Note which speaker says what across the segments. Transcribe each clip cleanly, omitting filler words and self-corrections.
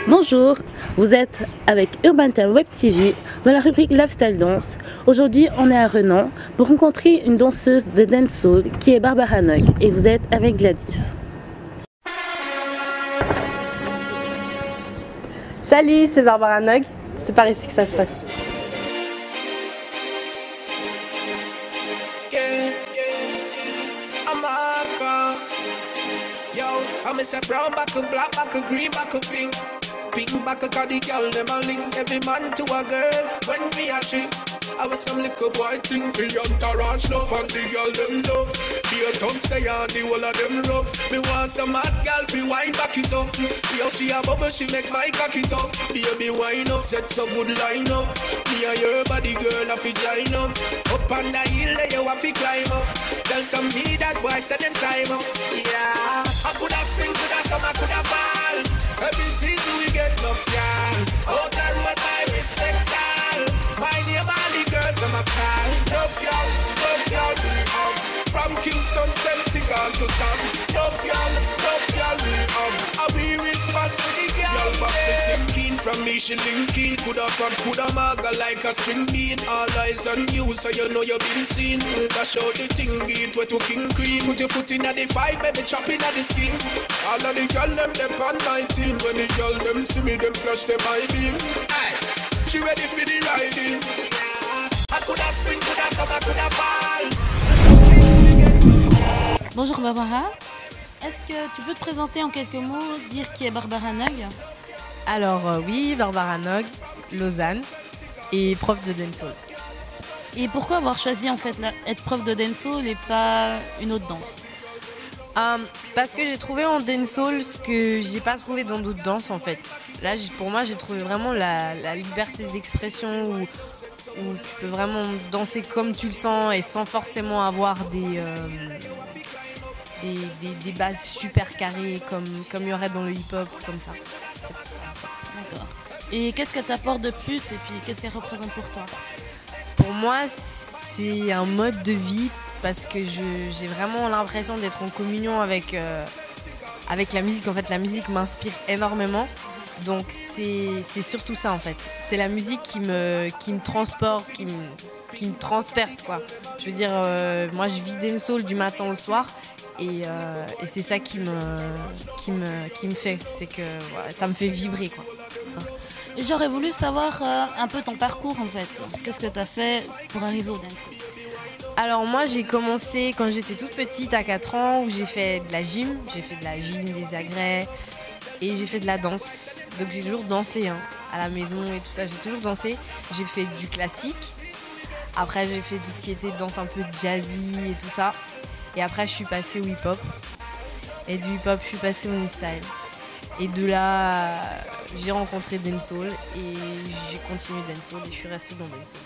Speaker 1: Bonjour, vous êtes avec Urban Time Web TV dans la rubrique Lifestyle Dance. Aujourd'hui, on est à Renan pour rencontrer une danseuse de dancehall qui est Barbara Nog et vous êtes avec Gladys.
Speaker 2: Salut, c'est Barbara Nog. C'est par ici que ça se passe.
Speaker 3: I'm a brown back, a black back, a green back, a pink. Pink back, a the girl, them a link. Every man to a girl, when me a drink. I was some little boy think me entourage enough and the girl them love. Be a tongue stay on the whole of them rough. Me want some mad girl fi wine back it up. Yo, she a bubble, she make my cock it up. Baby wine up, set some good line up. Me and your body girl a fi join up. Up on the hill there you a fi climb up. Tell some me that boy said them time up. Yeah, I coulda spring, coulda summer, coulda fall. Every season we get enough girl. Out the road I respect all. My name all the girls them a call. Love girl, we up. From Kingston, Celtic on to Sam. Love girl, we up. And we respond to the girl. Y'all back me sinking from me, she linking. Coulda from coulda maga like a string bean. All eyes on you, so you know you been seen. Dash out the thing, it way to king cream. Put your foot in at the five, baby, chop in at the skin. All of the girl them on 19. When the girl them see me, them flash them high beam. Aye, she ready for the riding. I coulda spring, coulda summer, coulda fall.
Speaker 1: Bonjour Barbara, est-ce que tu peux te présenter en quelques mots, dire qui est Barbara Nog?
Speaker 2: Alors oui, Barbara Nog, Lausanne et prof de dancehall.
Speaker 1: Et pourquoi avoir choisi en fait être prof de dancehall et pas une autre danse?
Speaker 2: Parce que j'ai trouvé en dancehall ce que j'ai pas trouvé dans d'autres danses en fait. Là, pour moi, j'ai trouvé vraiment la liberté d'expression où tu peux vraiment danser comme tu le sens et sans forcément avoir des bases super carrées comme il y aurait dans le hip-hop, comme ça.
Speaker 1: D'accord. Et qu'est-ce qu'elle t'apporte de plus et puis qu'est-ce qu'elle représente pour toi?
Speaker 2: Pour moi, c'est un mode de vie parce que j'ai vraiment l'impression d'être en communion avec la musique. En fait, la musique m'inspire énormément. Donc c'est surtout ça en fait. C'est la musique qui me transporte, qui me transperce quoi. Je veux dire, moi je vis dancehall du matin au soir et c'est ça qui me fait, c'est que voilà, ça me fait vibrer quoi.
Speaker 1: J'aurais voulu savoir un peu ton parcours en fait. Qu'est-ce que tu as fait pour arriver au dancehall?
Speaker 2: Alors moi j'ai commencé quand j'étais toute petite à 4 ans où j'ai fait de la gym. J'ai fait de la gym, des agrès et j'ai fait de la danse. Donc j'ai toujours dansé à la maison et tout ça, j'ai toujours dansé. J'ai fait du classique. Après j'ai fait tout ce qui était danse un peu jazzy et tout ça. Et après je suis passée au hip-hop. Et du hip-hop je suis passée au new style. Et de là j'ai rencontré dancehall et j'ai continué dancehall et je suis restée dans dancehall.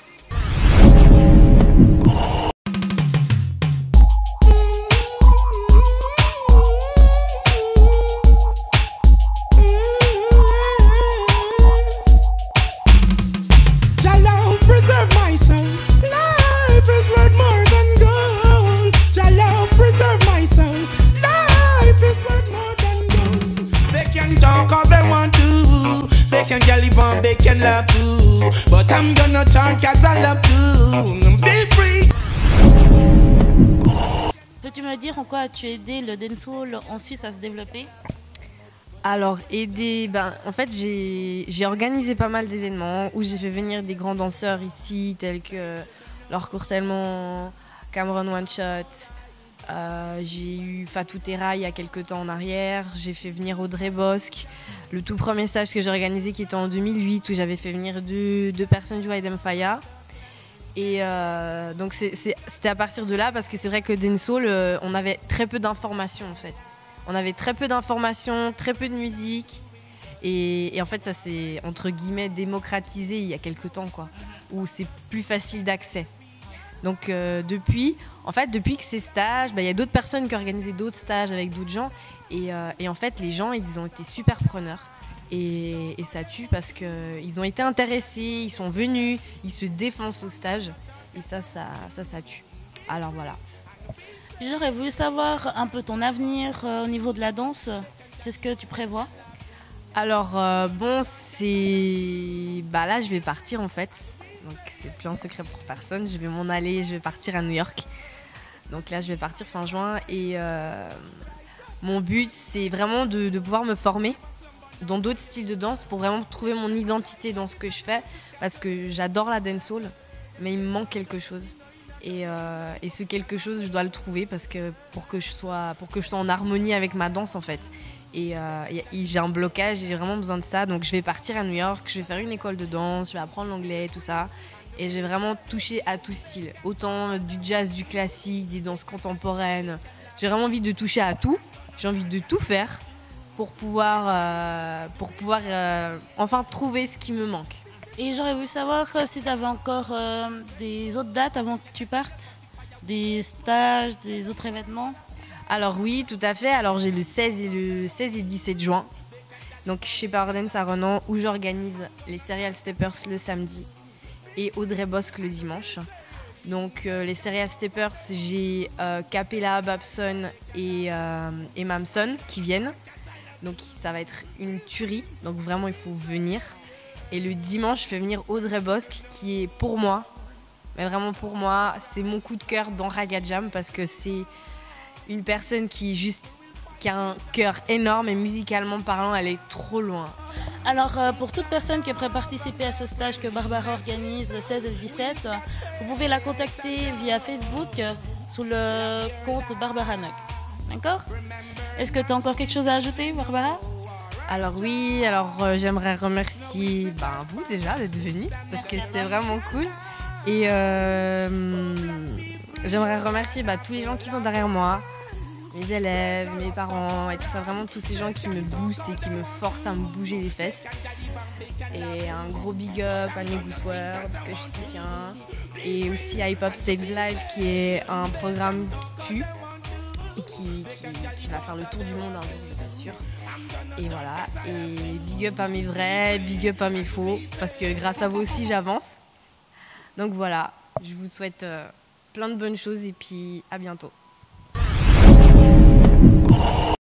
Speaker 3: But I'm gonna talk as I love to be free.
Speaker 1: Peux-tu me dire en quoi as-tu aidé le dancehall en Suisse à se développer?
Speaker 2: Alors aider, en fait j'ai organisé pas mal d'événements où j'ai fait venir des grands danseurs ici tels que Laure Courtellement, Cameron One Shot. J'ai eu Fatou Terra il y a quelques temps en arrière. J'ai fait venir Audrey Bosque. Le tout premier stage que j'ai organisé qui était en 2008 où j'avais fait venir deux personnes du Waidem Faya. Et donc c'était à partir de là parce que c'est vrai que dancehall, on avait très peu d'informations en fait. On avait très peu d'informations, très peu de musique. Et en fait ça s'est entre guillemets démocratisé il y a quelques temps quoi. Où c'est plus facile d'accès. Donc depuis que ces stages, il y a d'autres personnes qui ont organisé d'autres stages avec d'autres gens et en fait les gens ils ont été super preneurs et ça tue parce qu'ils ont été intéressés, ils sont venus, ils se défoncent au stage et ça tue. Alors voilà.
Speaker 1: J'aurais voulu savoir un peu ton avenir au niveau de la danse. Qu'est-ce que tu prévois?
Speaker 2: Alors, bon, c'est... Bah là, je vais partir en fait. Donc, c'est plus un secret pour personne. Je vais m'en aller, je vais partir à New York. Donc là, je vais partir fin juin. Et mon but, c'est vraiment de pouvoir me former dans d'autres styles de danse pour vraiment trouver mon identité dans ce que je fais. Parce que j'adore la dancehall, mais il me manque quelque chose. Et ce quelque chose, je dois le trouver parce que pour que je sois en harmonie avec ma danse en fait. Et j'ai un blocage et j'ai vraiment besoin de ça. Donc je vais partir à New York, je vais faire une école de danse, je vais apprendre l'anglais, tout ça. Et j'ai vraiment touché à tout style. Autant du jazz, du classique, des danses contemporaines. J'ai vraiment envie de toucher à tout. J'ai envie de tout faire pour pouvoir enfin trouver ce qui me manque.
Speaker 1: Et j'aurais voulu savoir si tu avais encore des autres dates avant que tu partes, des stages, des autres événements.
Speaker 2: Alors oui, tout à fait. Alors j'ai le 16 et 17 juin. Donc chez Powerdance à Renan où j'organise les Serial Steppers le samedi et Audrey Bosque le dimanche. Donc les Serial Steppers, j'ai Capella, Babson et Mamson qui viennent. Donc ça va être une tuerie. Donc vraiment il faut venir. Et le dimanche, je fais venir Audrey Bosque qui est pour moi, mais vraiment pour moi, c'est mon coup de cœur dans Raga Jam parce que c'est une personne qui a un cœur énorme et musicalement parlant, elle est trop loin.
Speaker 1: Alors, pour toute personne qui aimerait participer à ce stage que Barbara organise le 16 et le 17, vous pouvez la contacter via Facebook sous le compte Barbara Nock. D'accord? Est-ce que tu as encore quelque chose à ajouter, Barbara?
Speaker 2: Alors oui, j'aimerais remercier vous déjà d'être venu parce que c'était vraiment cool. Et j'aimerais remercier tous les gens qui sont derrière moi. Mes élèves, mes parents et tout ça, vraiment tous ces gens qui me boostent et qui me forcent à me bouger les fesses. Et un gros big up à Negous World que je soutiens. Et aussi à Hip Hop Saves Life qui est un programme qui tue et qui va faire le tour du monde un jour, bien sûr. Et voilà, et big up à mes vrais, big up à mes faux, parce que grâce à vous aussi j'avance. Donc voilà, je vous souhaite plein de bonnes choses et puis à bientôt.